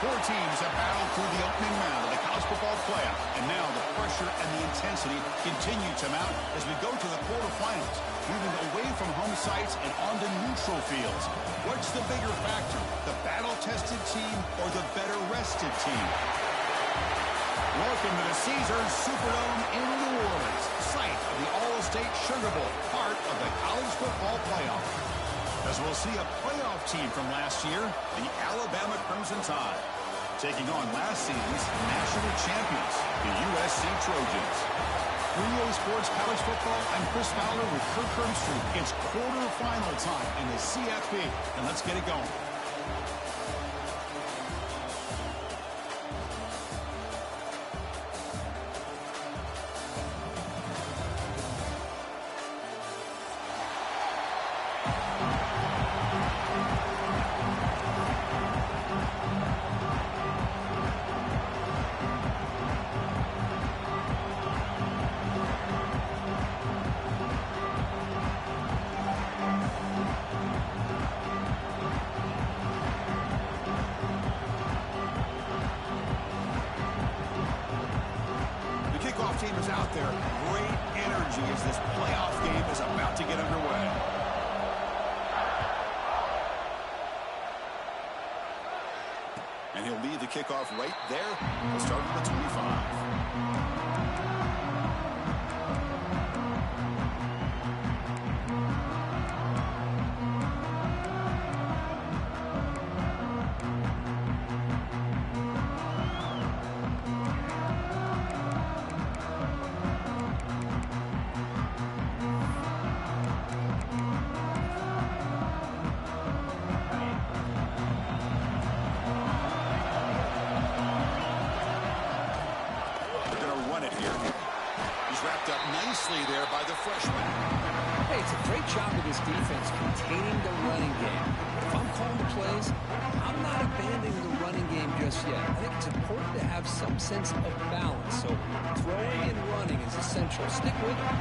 Four teams have battled through the opening round of the college football playoff, and now the pressure and the intensity continue to mount as we go to the quarterfinals, moving away from home sites and onto neutral fields. What's the bigger factor, the battle-tested team or the better-rested team? Welcome to the Caesars Superdome in New Orleans, site of the All-State Sugar Bowl, part of the college football playoff. As we'll see a playoff team from last year, the Alabama Crimson Tide, taking on last season's national champions, the USC Trojans. 3A Sports College Football, I'm Chris Fowler with Kirk Herbstreit. It's quarterfinal time in the CFP, and let's get it going. Team is out there. Great energy as this playoff game is about to get underway. And he'll lead the kickoff right there. We'll start at the 25. Nicely there by the freshman. Hey, it's a great job of this defense containing the running game. If I'm calling the plays, I'm not abandoning the running game just yet. I think it's important to have some sense of balance. So throwing and running is essential. Stick with it.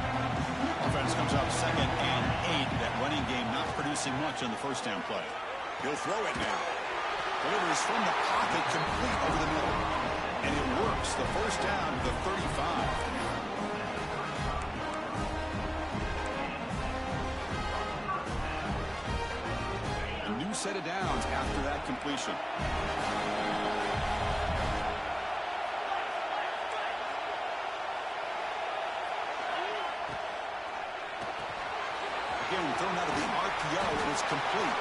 Offense comes up 2nd and 8. That running game not producing much on the first down play. He'll throw it now. Delivers from the pocket, complete over the middle. And it works. The first down to the 35. Set of downs after that completion. Again, thrown out of the RPO, and it's complete.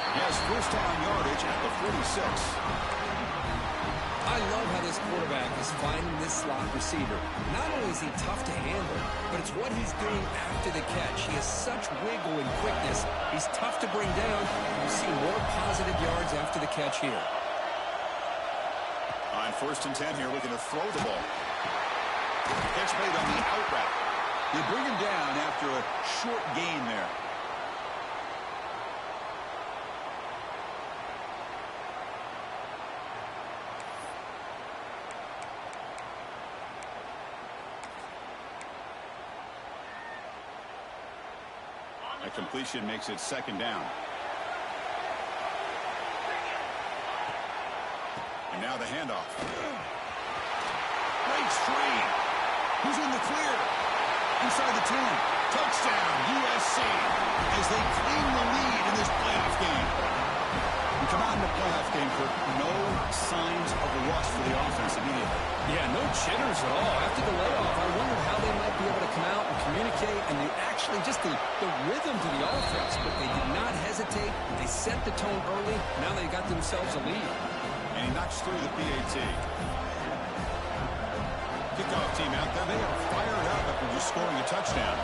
He has first down yardage at the 46. I love how this quarterback is finding this slot receiver. Not only is he tough to handle, but it's what he's doing after the catch. He has such wiggle and quickness. He's tough to bring down. You see more positive yards after the catch here. On 1st and 10 here, looking to throw the ball. Catch made on the out route. They bring him down after a short gain there. A completion makes it 2nd down. And now the handoff. Great screen. Who's in the clear? Inside the 10. Touchdown, USC, as they claim the lead in this playoff game. We come out in the playoff game for no signs of rust for the offense immediately. Yeah, no jitters at all. After the layoff, I wondered how they might be able to come out and communicate, and they actually just the rhythm to the offense, but they did not hesitate. They set the tone early. Now they got themselves a lead. And he knocks through the PAT. Kickoff team out there. They are fired up after just scoring a touchdown.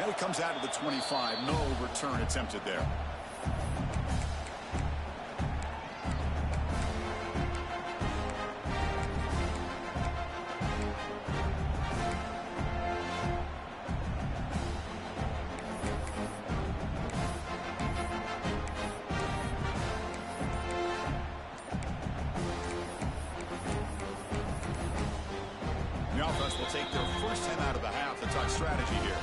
And it comes out of the 25. No return attempted there. The offense will take their first 10 out of the half to talk strategy here.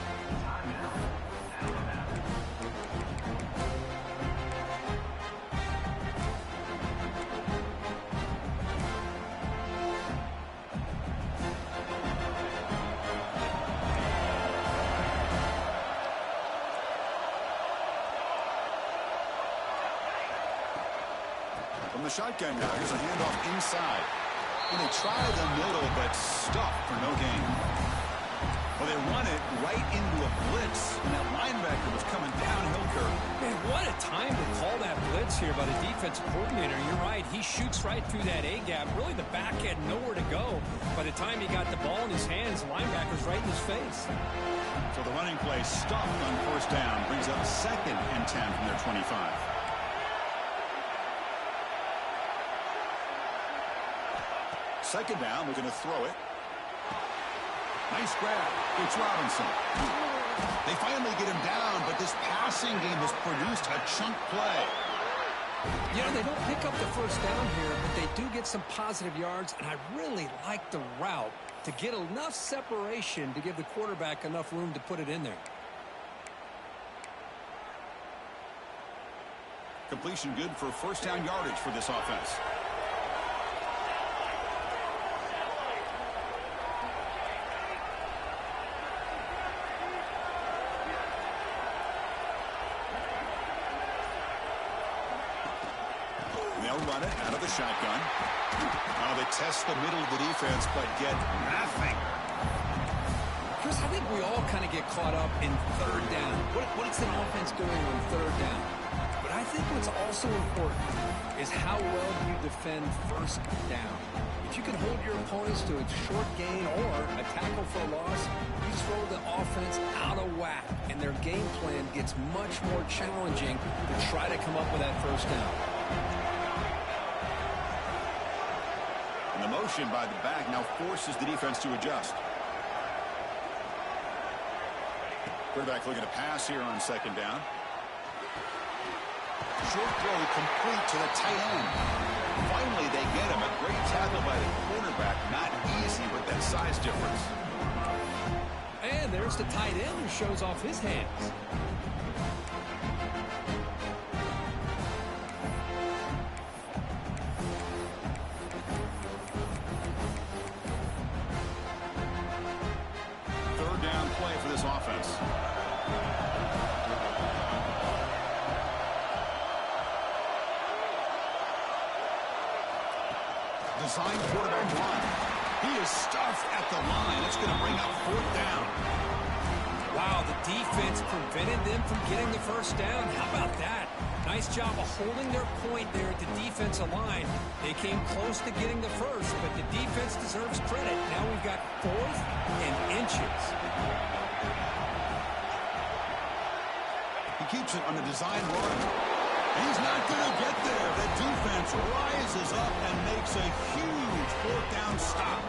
shotgun now. Here's a handoff inside. And they try the middle, but stuffed for no gain. Well, they run it right into a blitz, and that linebacker was coming downhill curve. Man, what a time to call that blitz here by the defensive coordinator. You're right. He shoots right through that A-gap. Really, the back had nowhere to go. By the time he got the ball in his hands, the linebacker's right in his face. So the running play stuffed on first down. Brings up 2nd and 10 from their 25. Second down, we're going to throw it. Nice grab. It's Robinson. They finally get him down, but this passing game has produced a chunk play. You know, they don't pick up the first down here, but they do get some positive yards, and I really like the route to get enough separation to give the quarterback enough room to put it in there. Completion good for first down yardage for this offense. They'll run it out of the shotgun. Now they test the middle of the defense, but get nothing. Chris, I think we all kind of get caught up in third down. What is an offense doing on third down? But I think what's also important is how well you defend first down. If you can hold your opponents to a short gain or a tackle for a loss, you throw the offense out of whack, and their game plan gets much more challenging to try to come up with that first down. And the motion by the back now forces the defense to adjust. Quarterback looking to pass here on second down. Short throw complete to the tight end. Finally, they get him. A great tackle by the quarterback. Not easy with that size difference. And there's the tight end who shows off his hands. Third down play for this offense. Design quarterback run. He is stuffed at the line. It's going to bring up fourth down. Wow, the defense prevented them from getting the first down. How about that? Nice job of holding their point there at the defensive line. They came close to getting the first, but the defense deserves credit. Now we've got 4th and inches. He keeps it on the design run. He's not going to get there. The defense rises up and makes a huge fourth down stop.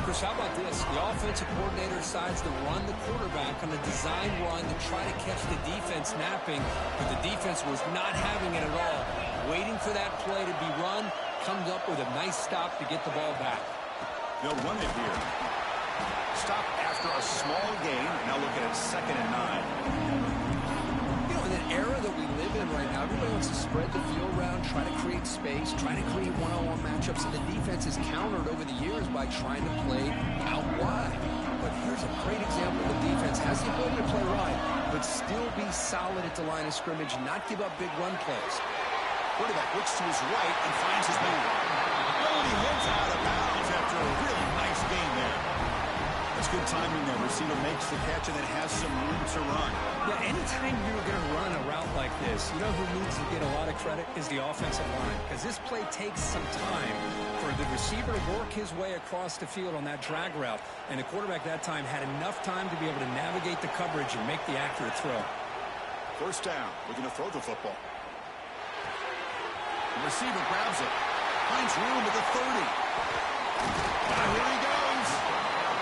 Chris, how about this? The offensive coordinator decides to run the quarterback on a design run to try to catch the defense napping, but the defense was not having it at all. Waiting for that play to be run, comes up with a nice stop to get the ball back. They'll run it here. Stop after a small gain. Now look at it, 2nd and 9. In an era that we live in right now, everybody wants to spread the field around, try to create space, try to create one-on-one matchups, and the defense is countered over the years by trying to play out wide. But here's a great example of the defense has the ability to play wide, but still be solid at the line of scrimmage, not give up big run plays. Quarterback looks to his right and finds his man. Oh, and he heads out of bounds after a really nice game there. That's good timing there. Receiver makes the catch and then has some room to run. Yeah, anytime you're going to run a route like this, you know who needs to get a lot of credit is the offensive line, because this play takes some time for the receiver to work his way across the field on that drag route, and the quarterback that time had enough time to be able to navigate the coverage and make the accurate throw. First down. We're going to throw the football. The receiver grabs it. Finds room at the 30. Now here he goes.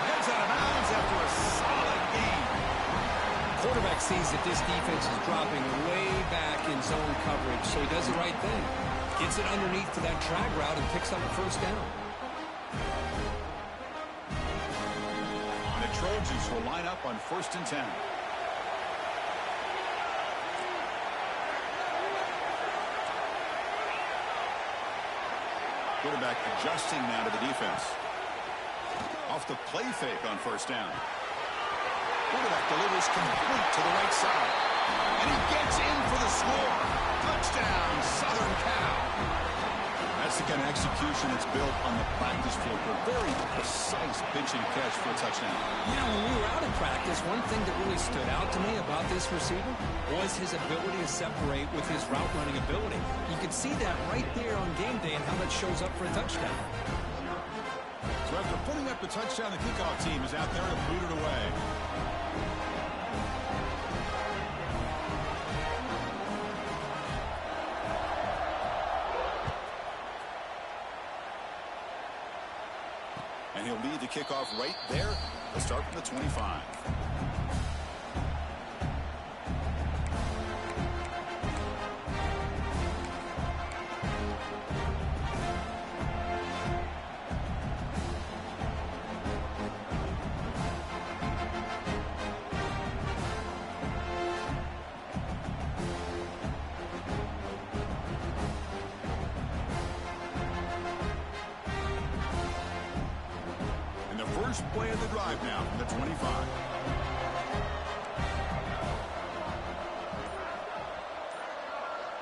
Heads out of bounds after a solid game. Quarterback sees that this defense is dropping way back in zone coverage, so he does the right thing. Gets it underneath to that drag route and picks up a first down. The Trojans will line up on 1st and 10. Quarterback adjusting now to the defense. Off the play fake on first down. Quarterback delivers complete to the right side. And he gets in for the score. Touchdown, Southern Cal. That's the kind of execution that's built on the practice field. A very precise pitch and catch for a touchdown. You know, when we were out in practice, one thing that really stood out to me about this receiver was his ability to separate with his route running ability. You could see that right there on game day and how that shows up for a touchdown. So after putting up the touchdown, the kickoff team is out there to boot it away. And he'll lead the kickoff right there. They'll start from the 25. First play of the drive now from the 25.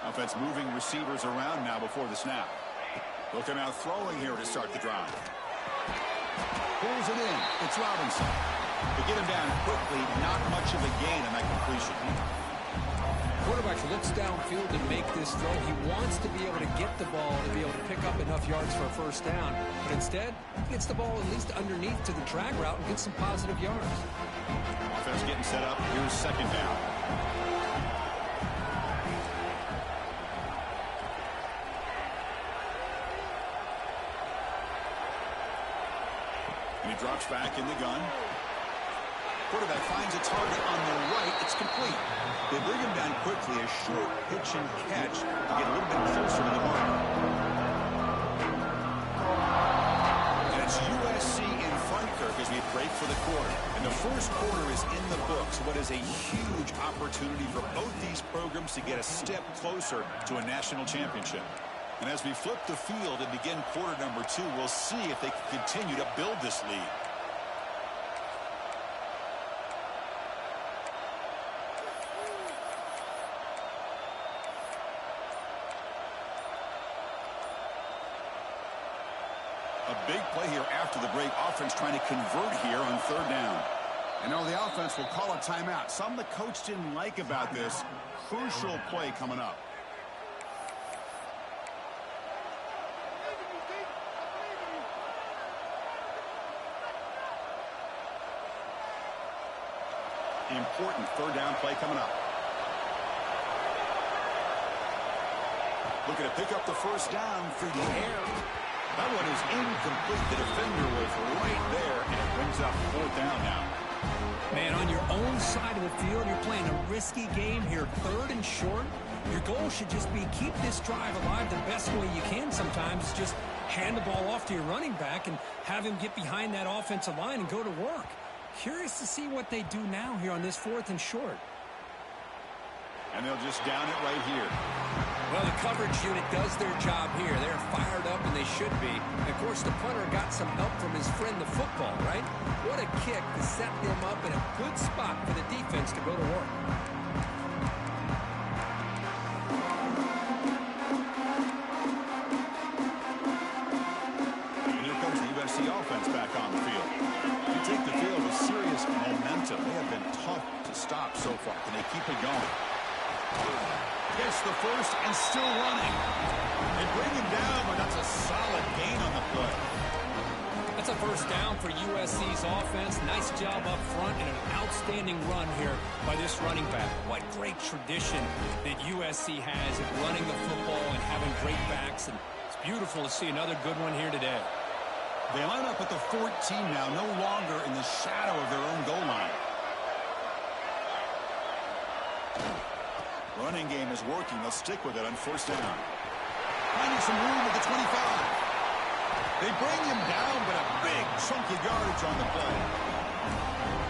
Offense moving receivers around now before the snap. Looking out throwing here to start the drive. Pulls it in. It's Robinson. To get him down quickly, not much of a gain on that completion. Quarterback looks downfield and make this throw. He wants to be able to get the ball to be able to pick up enough yards for a first down. But instead, he gets the ball at least underneath to the drag route and gets some positive yards. Offense getting set up. Here's second down. And he drops back in the gun. Quarterback finds a target on the right. It's complete. They bring him down quickly. A short pitch and catch to get a little bit closer to the mark. And it's USC in front, Kirk, as we break for the quarter. And the first quarter is in the books. What is a huge opportunity for both these programs to get a step closer to a national championship. And as we flip the field and begin quarter number 2, we'll see if they can continue to build this lead. A big play here after the break. Offense trying to convert here on third down. And now the offense will call a timeout. Something the coach didn't like about this. Crucial play coming up. Important third down play coming up. Looking to pick up the first down through the air. That one is incomplete. The defender was right there, and it brings up fourth down now. Man, on your own side of the field, you're playing a risky game here, third and short. Your goal should just be keep this drive alive the best way you can sometimes. Just hand the ball off to your running back and have him get behind that offensive line and go to work. Curious to see what they do now here on this fourth and short. And they'll just down it right here. Well, the coverage unit does their job here. They're fired up, and they should be. And of course, the punter got some help from his friend, the football, right? What a kick to set them up in a good spot for the defense to go to work. And here comes the USC offense back on the field. You take the field with serious momentum. They have been tough to stop so far. Can they keep it going? Gets the first and still running. They bring him down, but that's a solid gain on the play. That's a first down for USC's offense. Nice job up front and an outstanding run here by this running back. What great tradition that USC has at running the football and having great backs. And it's beautiful to see another good one here today. They line up at the 14 now, no longer in the shadow of their own goal line. Running game is working. They'll stick with it on first down. Finding some room at the 25. They bring him down, but a big chunk of yardage on the play.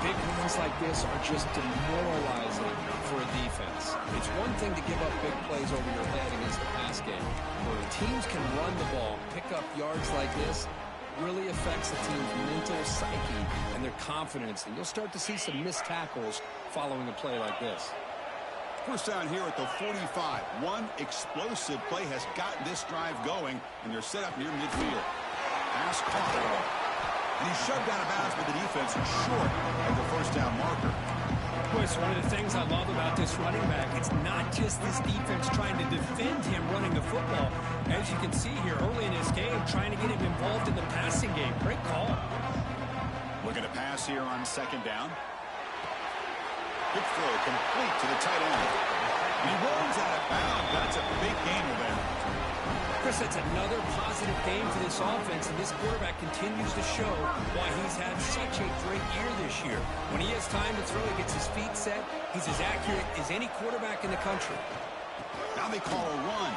Big runs like this are just demoralizing for a defense. It's one thing to give up big plays over your head against the pass game. Where teams can run the ball, pick up yards like this, really affects the team's mental psyche and their confidence. And you'll start to see some missed tackles following a play like this. First down here at the 45. One explosive play has gotten this drive going, and they're set up near midfield. Pass caught. And he's shoved out of bounds by the defense short of the first down marker. Chris, one of the things I love about this running back, it's not just this defense trying to defend him running the football. As you can see here early in this game, trying to get him involved in the passing game. Great call. Looking to pass here on second down. Quick throw complete to the tight end. He runs out of bounds. That's a big gain there. Chris, that's another positive game for this offense, and this quarterback continues to show why he's had such a great year this year. When he has time to throw, he gets his feet set. He's as accurate as any quarterback in the country. Now they call a run.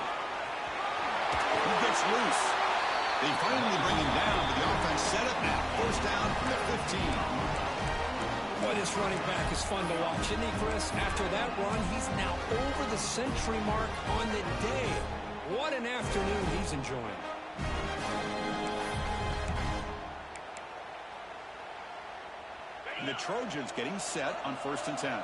He gets loose. They finally bring him down, but the offense set up now. First down from the 15. Boy, this running back is fun to watch, isn't he, Chris? After that run, he's now over the century mark on the day. What an afternoon he's enjoying. And the Trojans getting set on 1st and 10.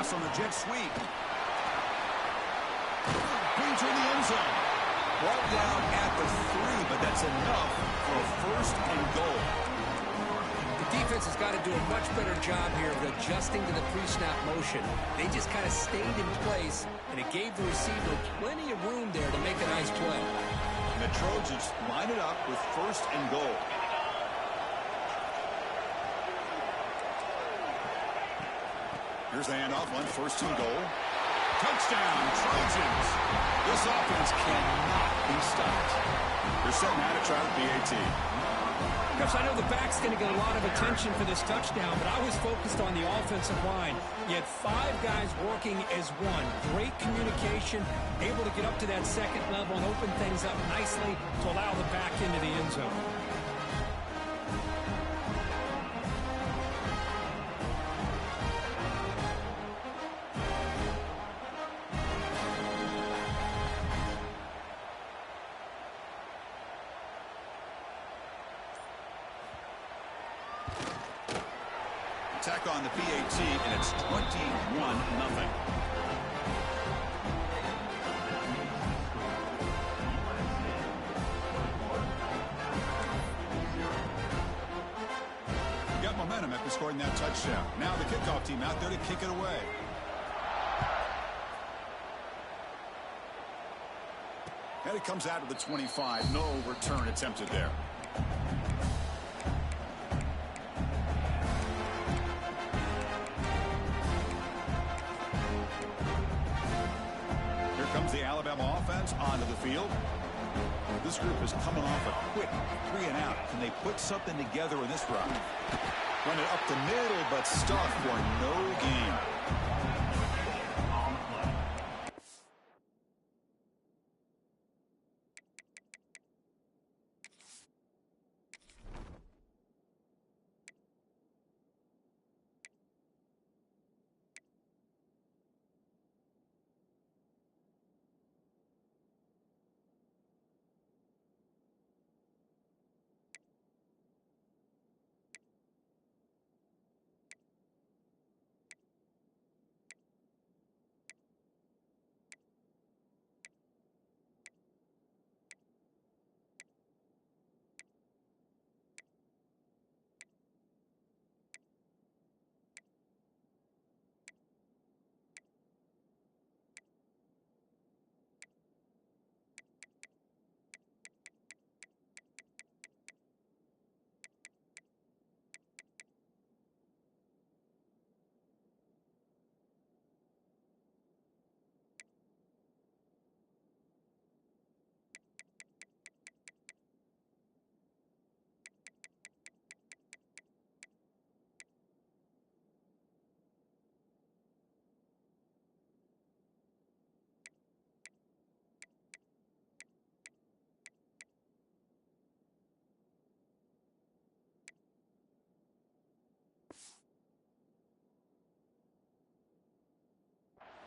On the jet sweep. Brings her in the end zone. Brought down at the 3, but that's enough for a 1st and goal. The defense has got to do a much better job here of adjusting to the pre-snap motion. They just kind of stayed in place, and it gave the receiver plenty of room there to make a nice play. And the Trojans line it up with 1st and goal. Here's the handoff on 1st and goal. Touchdown, Trojans. This offense cannot be stopped. They're setting out to try the PAT. Chris, I know the back's going to get a lot of attention for this touchdown, but I was focused on the offensive line. You had 5 guys working as one. Great communication, able to get up to that second level and open things up nicely to allow the back into the end zone. Attack on the PAT, and it's 21-0. Got momentum after scoring that touchdown. Now the kickoff team out there to kick it away. And it comes out of the 25. No return attempted there. The Alabama offense onto the field. This group is coming off a quick 3 and out. Can they put something together in this run? Run it up the middle, but stuck for no gain.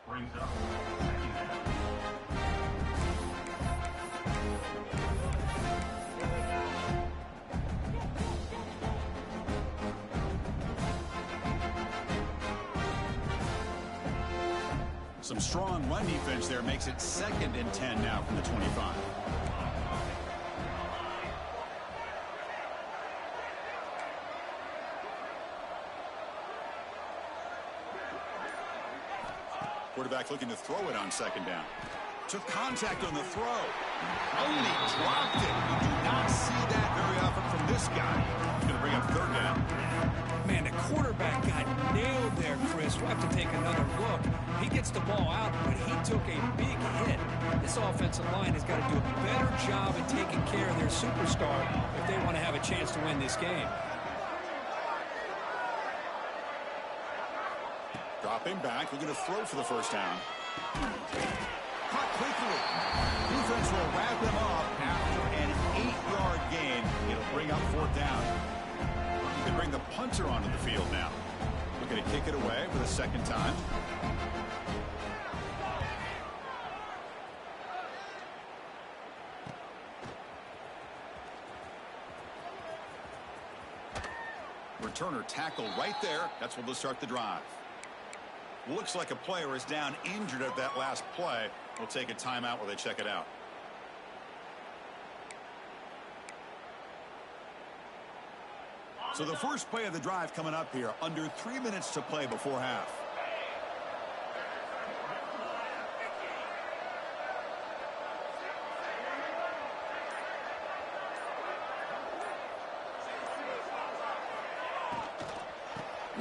Brings up second down. Some strong run defense there makes it 2nd and 10 now from the 25. Quarterback looking to throw it on 2nd down. Took contact on the throw. Oh, and he dropped it. You do not see that very often from this guy. He's going to bring up 3rd down. Man, the quarterback got nailed there, Chris. We'll have to take another look. He gets the ball out, but he took a big hit. This offensive line has got to do a better job at taking care of their superstar if they want to have a chance to win this game. Dropping back, looking to throw for the 1st down. Caught quickly. Defense will wrap him up after an 8-yard gain. It'll bring up 4th down. They bring the punter onto the field now. Looking to kick it away for the 2nd time. Returner tackled right there. That's where they'll start the drive. Looks like a player is down injured at that last play. We'll take a timeout while they check it out. So the first play of the drive coming up here. Under 3 minutes to play before half.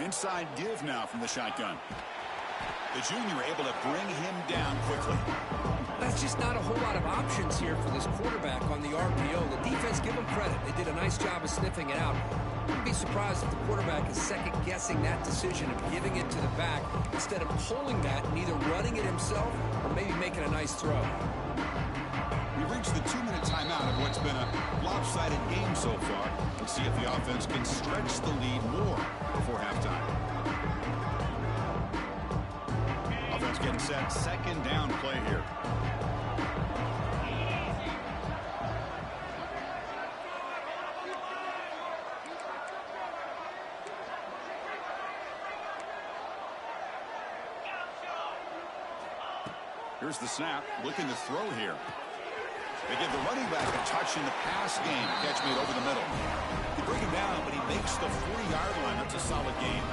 Inside give now from the shotgun. The junior able to bring him down quickly. That's just not a whole lot of options here for this quarterback on the RPO. The defense, give them credit. They did a nice job of sniffing it out. Wouldn't be surprised if the quarterback is second-guessing that decision of giving it to the back instead of pulling that and either running it himself or maybe making a nice throw. We've reached the 2-minute timeout of what's been a lopsided game so far. Let's see if the offense can stretch the lead more before halftime. Offense getting set. 2nd down play here. Here's the snap. Looking to throw here. They give the running back a touch in the pass game. Catch made over the middle. They bring him down, but he makes the 40-yard line. That's a solid game.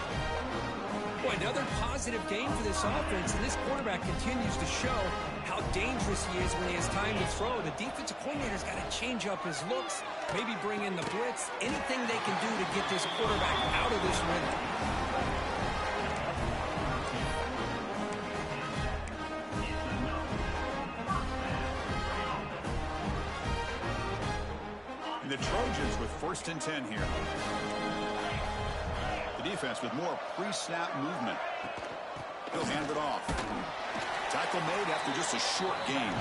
Boy, another positive game for this offense, and this quarterback continues to show how dangerous he is when he has time to throw. The defensive coordinator's got to change up his looks, maybe bring in the blitz, anything they can do to get this quarterback out of this rhythm. And the Trojans with 1st and 10 here. The defense with more pre-snap movement. He'll hand it off. Tackle made after just a short game.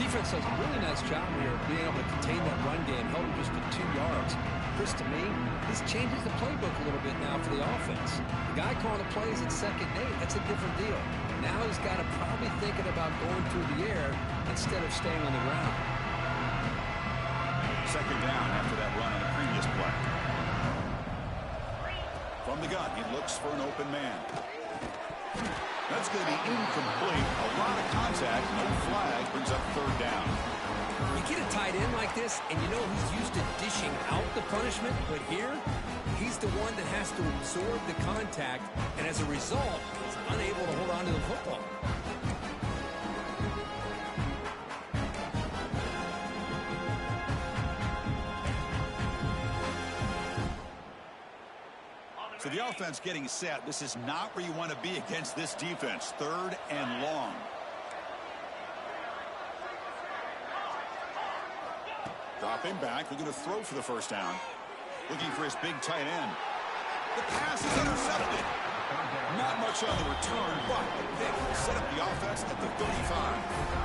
Defense does a really nice job here of being able to contain that run game, held him just to 2 yards. Chris, to me, this changes the playbook a little bit now for the offense. The guy calling the plays at 2nd and 8, that's a different deal. Now he's got to probably thinking about going through the air instead of staying on the ground. 2nd down after that run on the previous play. From the gun, he looks for an open man. That's going to be incomplete. A lot of contact, no flag, brings up 3rd down. You get a tight end like this, and you know he's used to dishing out the punishment, but here, he's the one that has to absorb the contact, and as a result, he's unable to hold on to the football. So the offense getting set. This is not where you want to be against this defense. 3rd and long. Dropping back. Looking to throw for the 1st down. Looking for his big tight end. The pass is intercepted. Not much on the return, but a pick will set up the offense at the 35.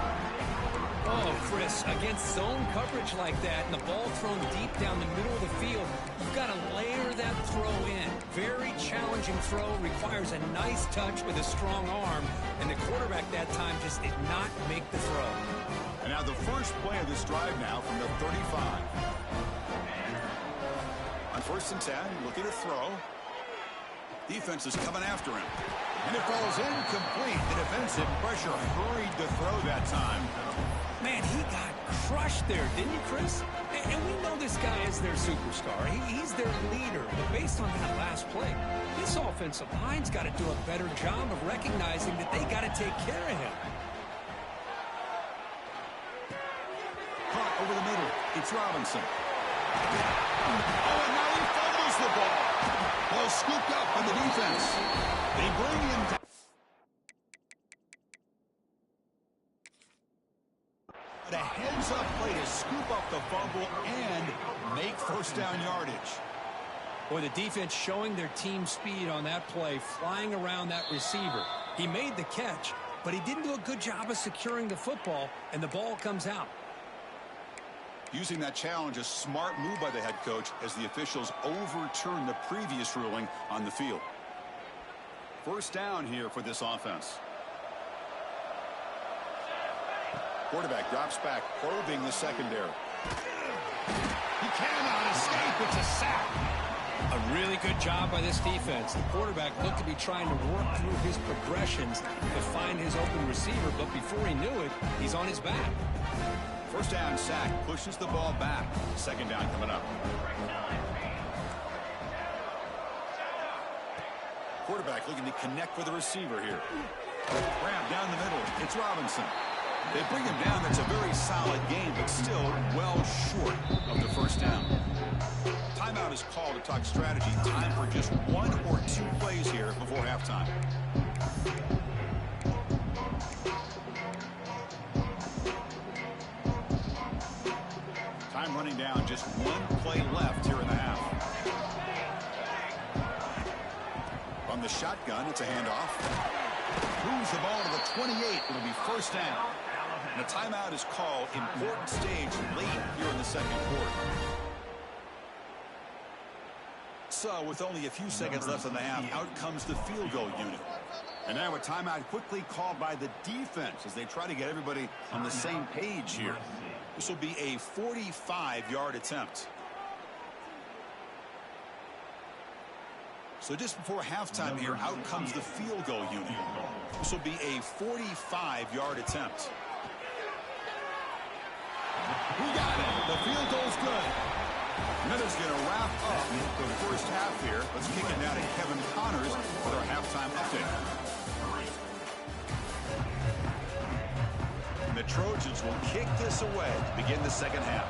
Oh, Chris, against zone coverage like that and the ball thrown deep down the middle of the field, you've got to layer that throw in. Very challenging throw, requires a nice touch with a strong arm, and the quarterback that time just did not make the throw. And now the first play of this drive now from the 35. On 1st and 10, looking to throw. Defense is coming after him. And it falls incomplete. The defensive pressure hurried to throw that time. Man, he got crushed there, didn't you, Chris? And we know this guy is their superstar. He's their leader. But based on that last play, this offensive line's got to do a better job of recognizing that they got to take care of him. Caught over the middle. It's Robinson. Oh, and now he fumbles the ball. Ball scooped up by the defense. They bring him down. A heads-up play to scoop up the fumble and make first down yardage. Boy, the defense showing their team speed on that play, flying around that receiver. He made the catch, but he didn't do a good job of securing the football, and the ball comes out. Using that challenge, a smart move by the head coach as the officials overturn the previous ruling on the field. First down here for this offense. Quarterback drops back, probing the secondary. He cannot escape. It's a sack. A really good job by this defense. The quarterback looked to be trying to work through his progressions to find his open receiver, but before he knew it, he's on his back. First down sack, pushes the ball back. Second down coming up. Quarterback looking to connect with the receiver here. Grab down the middle. It's Robinson. They bring him down. That's a very solid game, but still well short of the first down. Timeout is called to talk strategy. Time for just one or two plays here before halftime. Time running down. Just one play left here in the half. From the shotgun, it's a handoff. Moves the ball to the 28. It'll be first down. And a timeout is called. Important stage late here in the second quarter. So with only a few seconds left in the half, out comes the field goal unit. And now a timeout quickly called by the defense as they try to get everybody on the same page here. This will be a 45-yard attempt. So just before halftime here, out comes the field goal unit. This will be a 45-yard attempt. We got it. The field goal's good. Minutes going to wrap up the first half here. Let's kick it down to Kevin Connors with our halftime update. And the Trojans will kick this away to begin the second half.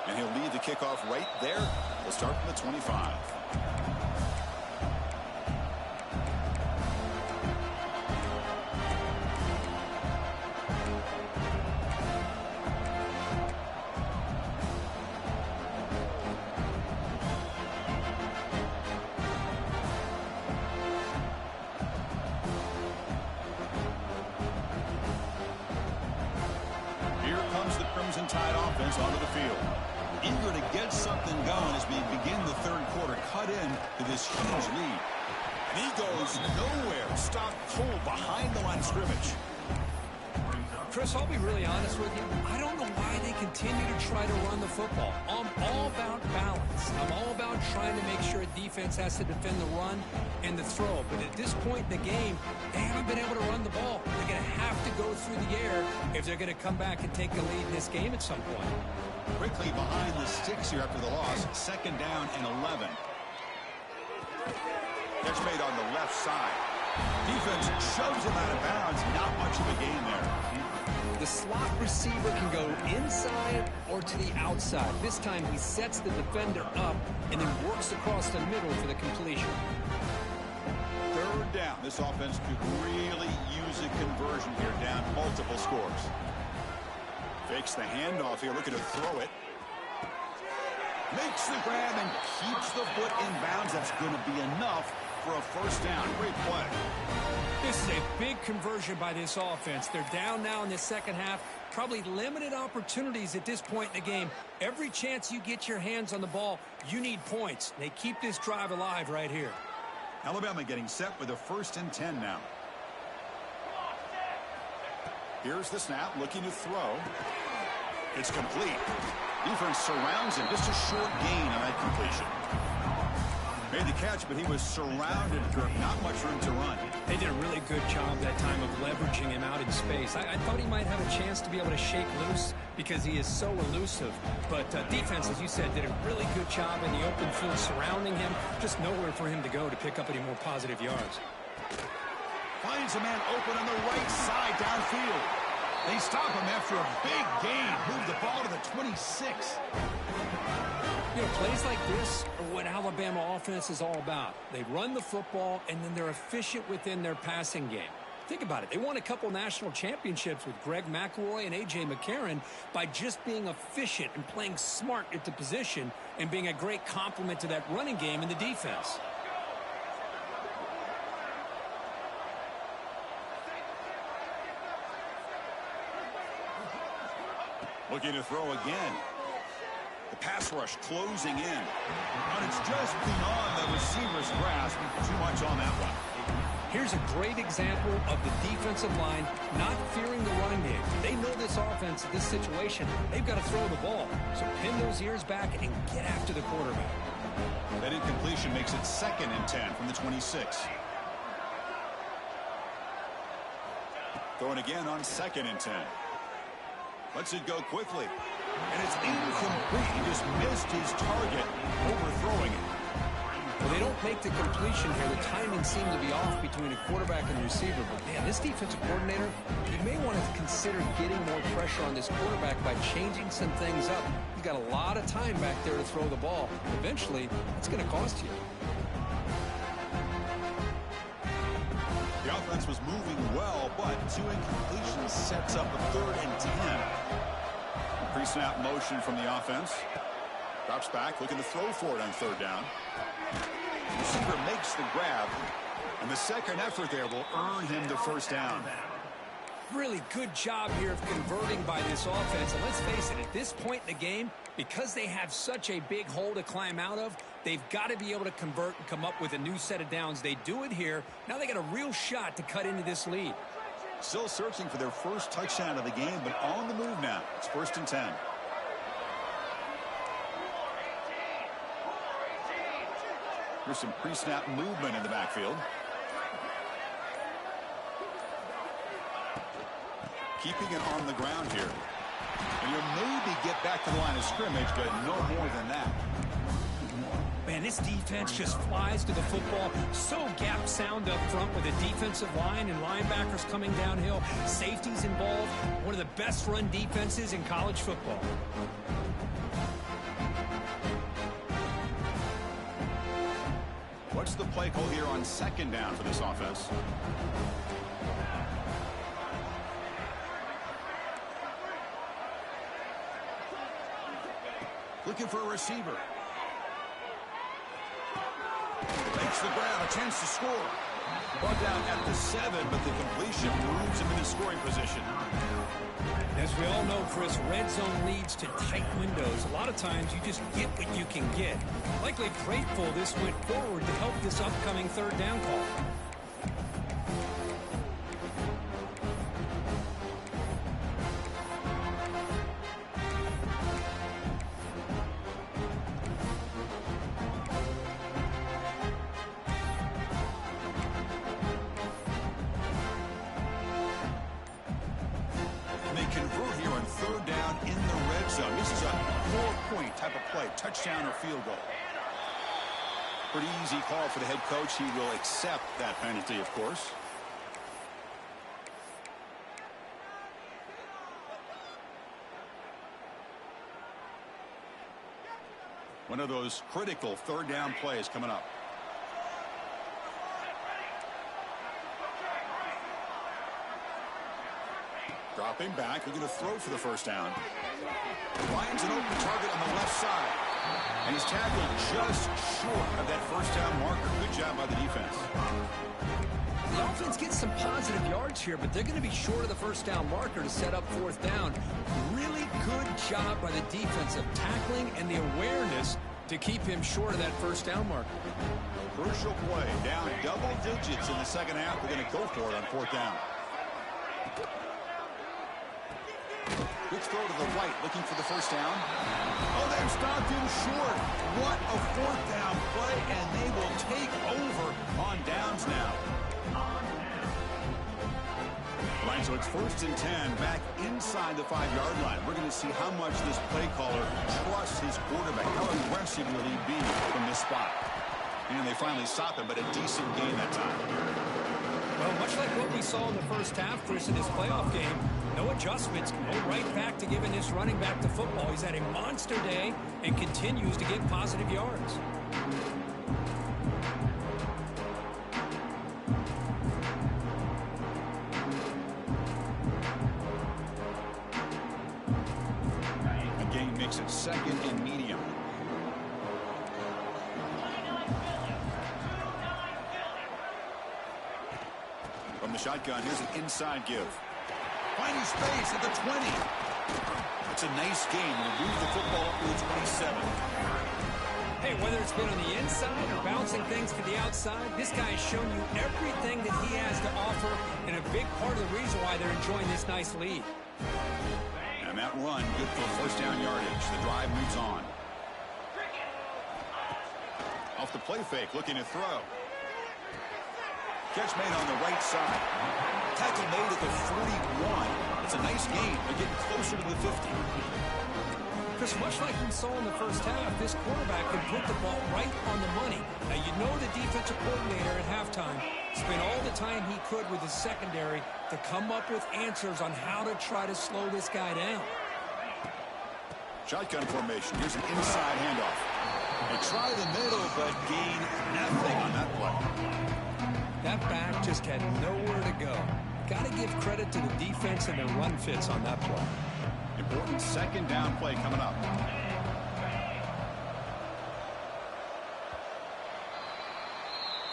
And he'll lead the kickoff right there. We'll start from the 25. Here comes the Crimson Tide offense onto the field. Eager to get something going as we begin the third quarter. Cut in to this huge lead. And he goes nowhere. Stopped cold behind the line of scrimmage. Chris, I'll be really honest with you. I don't know why they continue to try to run the football. I'm all about balance. I'm all about trying to make sure a defense has to defend the run and the throw. But at this point in the game, they haven't been able to run the ball. They're going to have to go through the air if they're going to come back and take the lead in this game at some point. Quickly behind the sticks here after the loss. Second down and 11. Catch made on the left side. Defense shoves him out of bounds. Not much of a gain there. The slot receiver can go inside or to the outside. This time he sets the defender up and then works across the middle for the completion. Third down. This offense could really use a conversion here, down multiple scores. Fakes the handoff here, looking to throw it. Makes the grab and keeps the foot in bounds. That's going to be enough for a first down. Great play. This is a big conversion by this offense. They're down now in the second half. Probably limited opportunities at this point in the game. Every chance you get your hands on the ball, you need points. They keep this drive alive right here. Alabama getting set with a 1st and 10 now. Here's the snap, looking to throw. It's complete. Defense surrounds him. Just a short gain on that completion. Made the catch, but he was surrounded. Not much room to run. They did a really good job that time of leveraging him out in space. I thought he might have a chance to be able to shake loose because he is so elusive. But defense, as you said, did a really good job in the open field surrounding him. Just nowhere for him to go to pick up any more positive yards. Finds a man open on the right side downfield. They stop him after a big gain. Move the ball to the 26. You know, plays like this are what Alabama offense is all about. They run the football, and then they're efficient within their passing game. Think about it. They won a couple national championships with Greg McElroy and A.J. McCarron by just being efficient and playing smart at the position and being a great complement to that running game in the defense. Looking to throw again. The pass rush closing in. And it's just beyond the receiver's grasp. Too much on that one. Here's a great example of the defensive line not fearing the run game. They know this offense, this situation, they've got to throw the ball. So pin those ears back and get after the quarterback. That incompletion makes it 2nd and 10 from the 26. Throwing again on 2nd and 10. Lets it go quickly. And it's incomplete. He just missed his target, overthrowing it. Well, they don't make the completion here. The timing seemed to be off between a quarterback and a receiver. But, man, this defensive coordinator, he may want to consider getting more pressure on this quarterback by changing some things up. He's got a lot of time back there to throw the ball. Eventually, it's going to cost you. The offense was moving well, but 2 incompletions sets up a 3rd and 10. Pre-snap motion from the offense. Drops back, looking to throw for it on 3rd down. Receiver makes the grab, and the second effort there will earn him the 1st down. Really good job here of converting by this offense. And let's face it, at this point in the game, because they have such a big hole to climb out of, they've got to be able to convert and come up with a new set of downs. They do it here. Now they got a real shot to cut into this lead. Still searching for their first touchdown of the game, but on the move now. It's 1st and 10. Here's some pre-snap movement in the backfield. Keeping it on the ground here. And you'll maybe get back to the line of scrimmage, but no more than that. Man, this defense just flies to the football. So gap sound up front with the defensive line and linebackers coming downhill. Safeties involved. One of the best run defenses in college football. What's the play call here on 2nd down for this offense? Looking for a receiver. Makes the grab, a chance to score. Brought down at the 7, but the completion moves him into scoring position. As we all know, Chris, red zone leads to tight windows. A lot of times you just get what you can get. Likely grateful this went forward to help this upcoming 3rd down call. Touchdown or field goal. Pretty easy call for the head coach. He will accept that penalty, of course. One of those critical 3rd down plays coming up. Dropping back, looking to throw for the 1st down. Finds an open target on the left side. And he's tackled just short of that 1st down marker. Good job by the defense. The offense gets some positive yards here, but they're going to be short of the 1st down marker to set up 4th down. Really good job by the defense of tackling and the awareness to keep him short of that 1st down marker. Crucial play. Down double digits in the 2nd half. We're going to go for it on 4th down. Quick throw to the right, looking for the first down. Oh, they've stopped him short. What a fourth down play, and they will take over on downs now. All right, so it's 1st and 10 back inside the 5-yard line. We're going to see how much this play caller trusts his quarterback. How aggressive will he be from this spot? And they finally stop him, but a decent gain that time. Well, much like what we saw in the first half, Chris, in this playoff game, no adjustments, go right back to giving this running back the football. He's had a monster day and continues to get positive yards. The game makes it 2nd and medium. From the shotgun, here's an inside give. Finding space at the 20. It's a nice game. We'll move the football up to the 27. Hey, whether it's been on the inside or bouncing things to the outside, this guy has shown you everything that he has to offer, and a big part of the reason why they're enjoying this nice lead. And that run, good for first down yardage. The drive moves on. Off the play fake, looking to throw. Catch made on the right side. Tackle made at the 41. It's a nice gain. They're getting closer to the 50. Chris, much like we saw in the first half, this quarterback can put the ball right on the money. Now, you know the defensive coordinator at halftime spent all the time he could with his secondary to come up with answers on how to try to slow this guy down. Shotgun formation. Here's an inside handoff. They try the middle, but gain nothing on that play. That back just had nowhere to go. Got to give credit to the defense and their run fits on that play. Important 2nd down play coming up.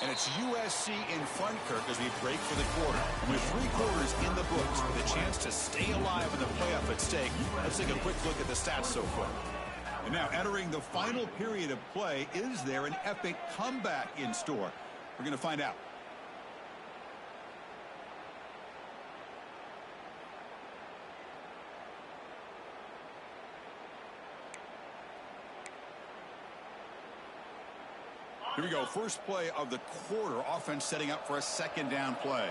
And it's USC in front, Kirk, as we break for the quarter. And with 3 quarters in the books, with a chance to stay alive in the playoff at stake, let's take a quick look at the stats so far. And now entering the final period of play, is there an epic comeback in store? We're going to find out. Here we go. First play of the quarter. Offense setting up for a 2nd down play.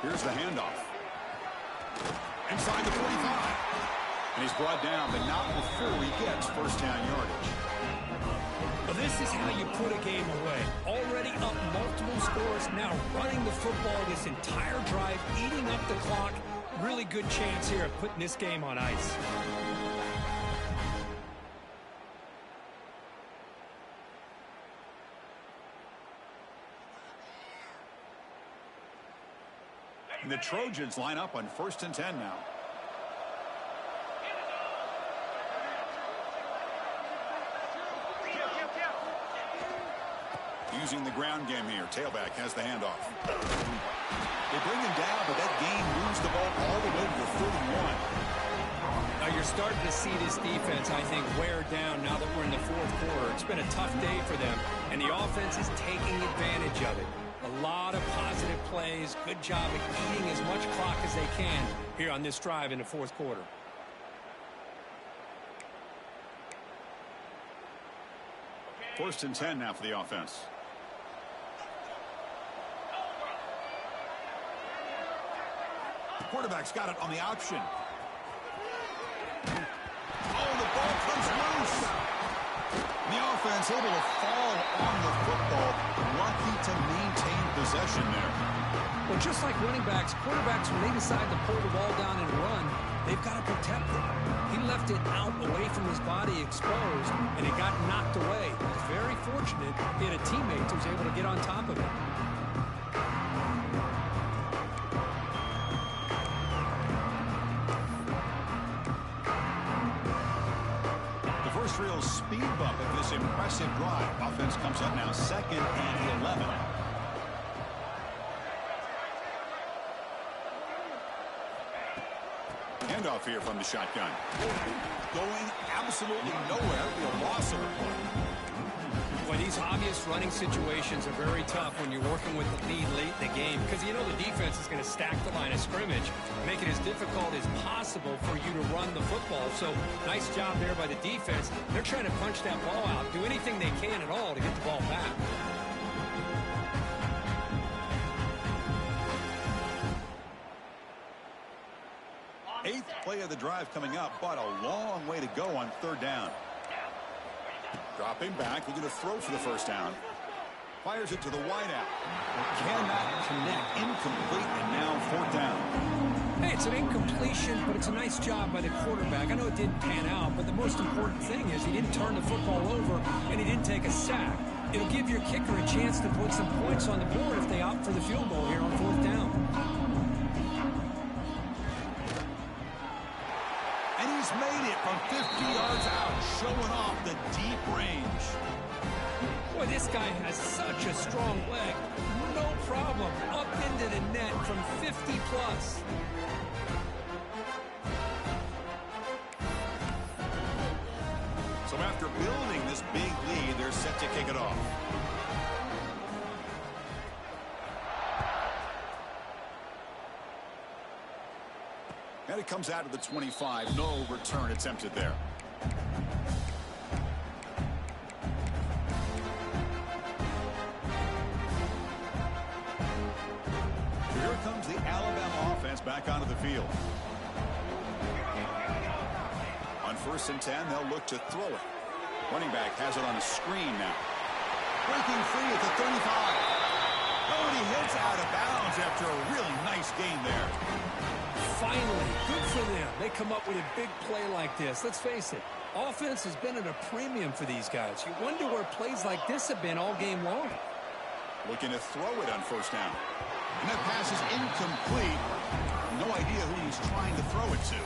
Here's the handoff. Inside the 45. And he's brought down, but not before he gets first down yardage. Well, this is how you put a game away. Already up multiple scores, now running the football this entire drive, eating up the clock. Really good chance here of putting this game on ice. And the Trojans line up on 1st and 10 now. Using the ground game here. Tailback has the handoff. They bring him down, but that gain moves the ball all the way to the 31. Now you're starting to see this defense, I think, wear down now that we're in the 4th quarter. It's been a tough day for them, and the offense is taking advantage of it. A lot of positive plays. Good job at eating as much clock as they can here on this drive in the 4th quarter. First and 10 now for the offense. The quarterback's got it on the option. Oh, the ball comes loose. The offense able to fall on the football. Lucky to maintain possession there. Well, just like running backs, quarterbacks, when they decide to pull the ball down and run, they've got to protect it. He left it out away from his body exposed, and it got knocked away. He was very fortunate he had a teammate who was able to get on top of it. The first real speed bump of this impressive drive. Offense comes up now 2nd and 11. Handoff here from the shotgun. Going absolutely nowhere. The loss of a play. Boy, these obvious running situations are very tough when you're working with the lead late in the game because you know the defense is going to stack the line of scrimmage, make it as difficult as possible for you to run the football. So nice job there by the defense. They're trying to punch that ball out, do anything they can at all to get the ball back. Eighth play of the drive coming up, but a long way to go on third down. Dropping back, looking to throw for the first down. Fires it to the wideout. Cannot connect. Incomplete, and now fourth down. Hey, it's an incompletion, but it's a nice job by the quarterback. I know it didn't pan out, but the most important thing is he didn't turn the football over, and he didn't take a sack. It'll give your kicker a chance to put some points on the board if they opt for the field goal here on fourth down. And he's made it from 50 yards out, showing off the deep range. Boy, this guy has such a strong leg. No problem. Up into the net from 50 plus. So after building this big lead, they're set to kick it off. And it comes out of the 25. No return attempted there. Here comes the Alabama offense back onto the field. On 1st and 10, they'll look to throw it. Running back has it on a screen now. Breaking free at the 35. Oh, and he hits out of bounds after a really nice gain there. Finally, good for them. They come up with a big play like this. Let's face it, offense has been at a premium for these guys. You wonder where plays like this have been all game long. Looking to throw it on first down. And that pass is incomplete. No idea who he's trying to throw it to.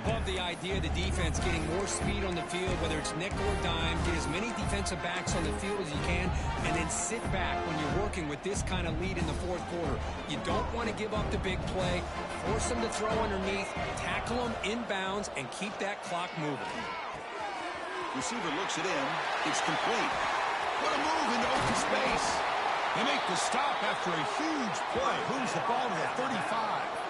Love the idea of the defense getting more speed on the field, whether it's nickel or dime, get as many defensive backs on the field as you can, and then sit back when you're working with this kind of lead in the fourth quarter. You don't want to give up the big play, force them to throw underneath, tackle them inbounds, and keep that clock moving. Receiver looks it in. It's complete. What a move into open space. They make the stop after a huge play. Moves the ball to the 35.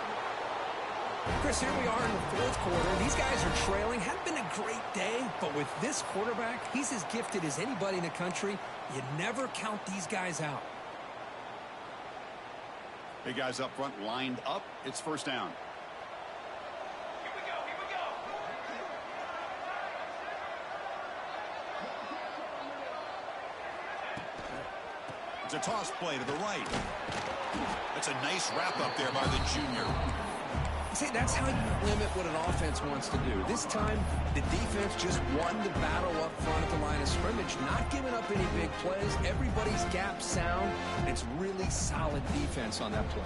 Chris, here we are in the fourth quarter. These guys are trailing. Hadn't been a great day, but with this quarterback, he's as gifted as anybody in the country. You never count these guys out. Big guys up front lined up. It's first down. Here we go. It's a toss play to the right. That's a nice wrap up there by the junior. See, that's how you limit what an offense wants to do. This time, the defense just won the battle up front at the line of scrimmage, not giving up any big plays. Everybody's gap sound. It's really solid defense on that play.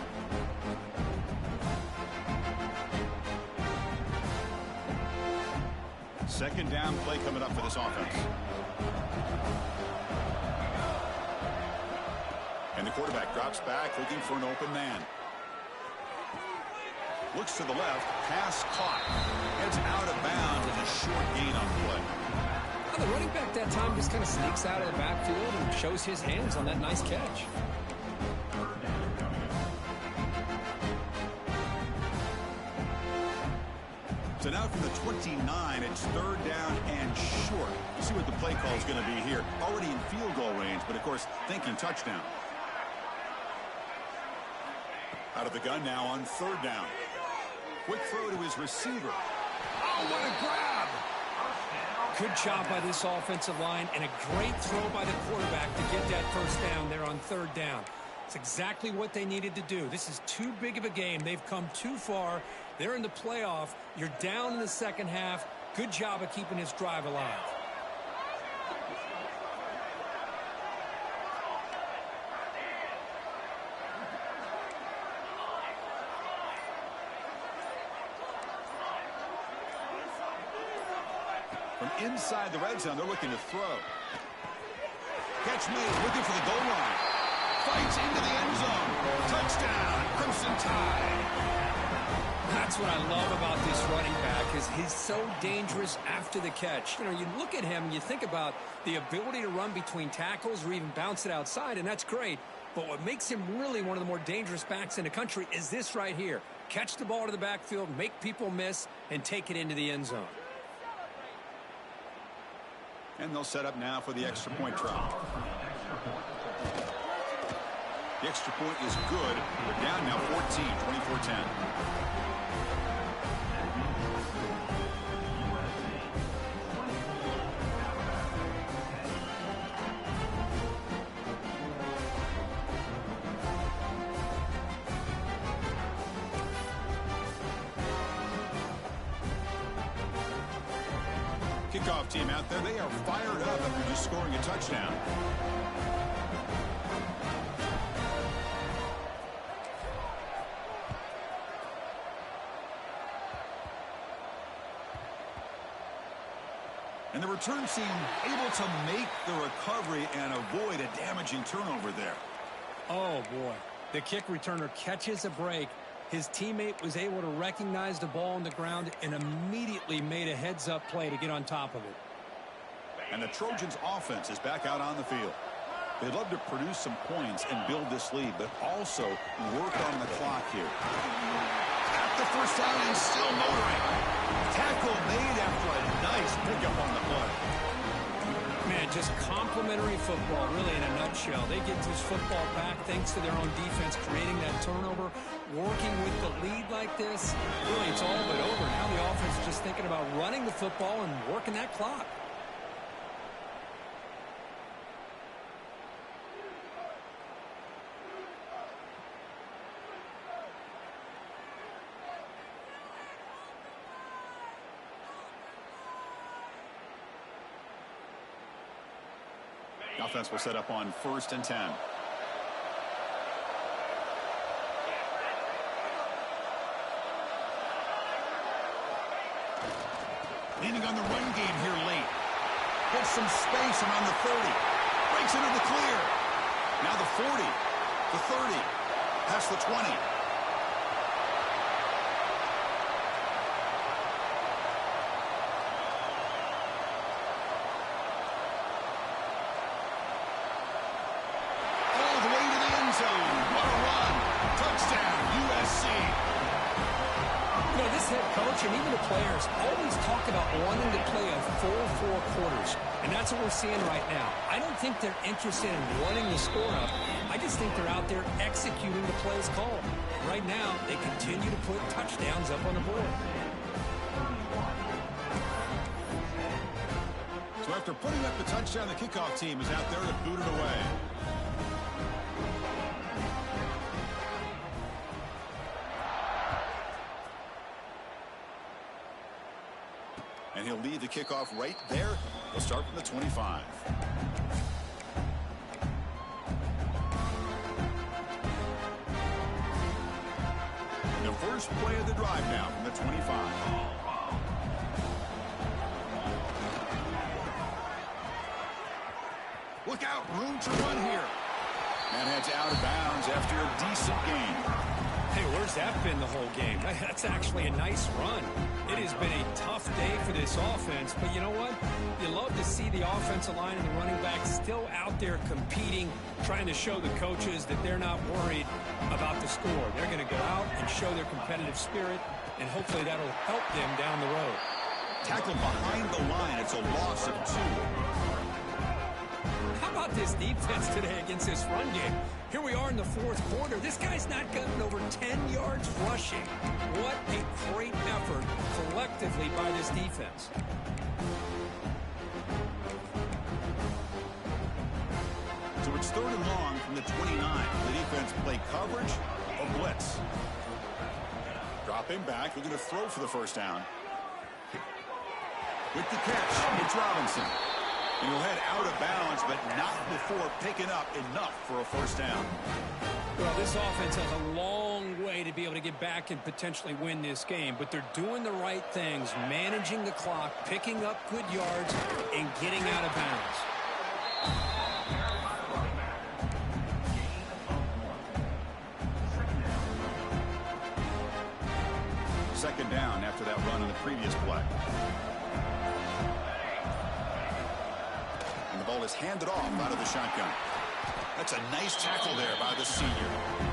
Second down play coming up for this offense. And the quarterback drops back, looking for an open man. Looks to the left, pass caught. Heads out of bounds with a short gain on play. Well, the running back that time just kind of sneaks out of the backfield and shows his hands on that nice catch. So now from the 29, it's third down and short. You see what the play call is going to be here. Already in field goal range, but of course thinking touchdown. Out of the gun now on third down. Quick throw to his receiver. Oh, what a grab! Good job by this offensive line and a great throw by the quarterback to get that first down there on third down. It's exactly what they needed to do. This is too big of a game. They've come too far. They're in the playoff. You're down in the second half. Good job of keeping this drive alive. From inside the red zone, they're looking to throw. Catch made, looking for the goal line. Fights into the end zone. Touchdown, Crimson Tide. That's what I love about this running back is he's so dangerous after the catch. You know, you look at him and you think about the ability to run between tackles or even bounce it outside, and that's great. But what makes him really one of the more dangerous backs in the country is this right here. Catch the ball to the backfield, make people miss, and take it into the end zone. And they'll set up now for the extra point try. The extra point is good. They're down now 14, 24-10. Kickoff team out there, they are fired up after just scoring a touchdown. And the return team able to make the recovery and avoid a damaging turnover there. Oh, boy. The kick returner catches a break. His teammate was able to recognize the ball on the ground and immediately made a heads-up play to get on top of it. And the Trojans' offense is back out on the field. They'd love to produce some points and build this lead, but also work on the clock here. At the first down and still motoring. Tackle made after a nice pickup on the play. Man, just complimentary football, really, in a nutshell. They get this football back thanks to their own defense, creating that turnover, working with the lead like this. Really, it's all but over. Now the offense is just thinking about running the football and working that clock. Offense will set up on 1st and 10. Leaning on the run game here late. Gets some space around the 30. Breaks into the clear. Now the 40. The 30. Past the 20. And even the players always talk about wanting to play a full 4 quarters. And that's what we're seeing right now. I don't think they're interested in running the score up. I just think they're out there executing the plays called. Right now, they continue to put touchdowns up on the board. So after putting up the touchdown, the kickoff team is out there to boot it away. And he'll lead the kickoff right there. He'll start from the 25. The first play of the drive now from the 25. Look out, room to run here. And heads out of bounds after a decent gain. Hey, where's that been the whole game? That's actually a nice run. It has been a tough day for this offense, but you know what? You love to see the offensive line and the running backs still out there competing, trying to show the coaches that they're not worried about the score. They're going to go out and show their competitive spirit, and hopefully that'll help them down the road. Tackled behind the line. It's a loss of 2. How about this defense today against this run game? Here we are in the 4th quarter. This guy's not gotten over 10 yards rushing. What a great effort collectively by this defense. So it's 3rd and long from the 29. The defense play coverage or blitz. Dropping back. They're going to throw for the first down. With the catch, it's Robinson. And he'll head out of bounds, but not before picking up enough for a first down. Well, this offense has a long way to be able to get back and potentially win this game, but they're doing the right things, managing the clock, picking up good yards, and getting out of bounds. second down after that run on the previous play. And the ball is handed off out of the shotgun. That's a nice tackle there by the senior.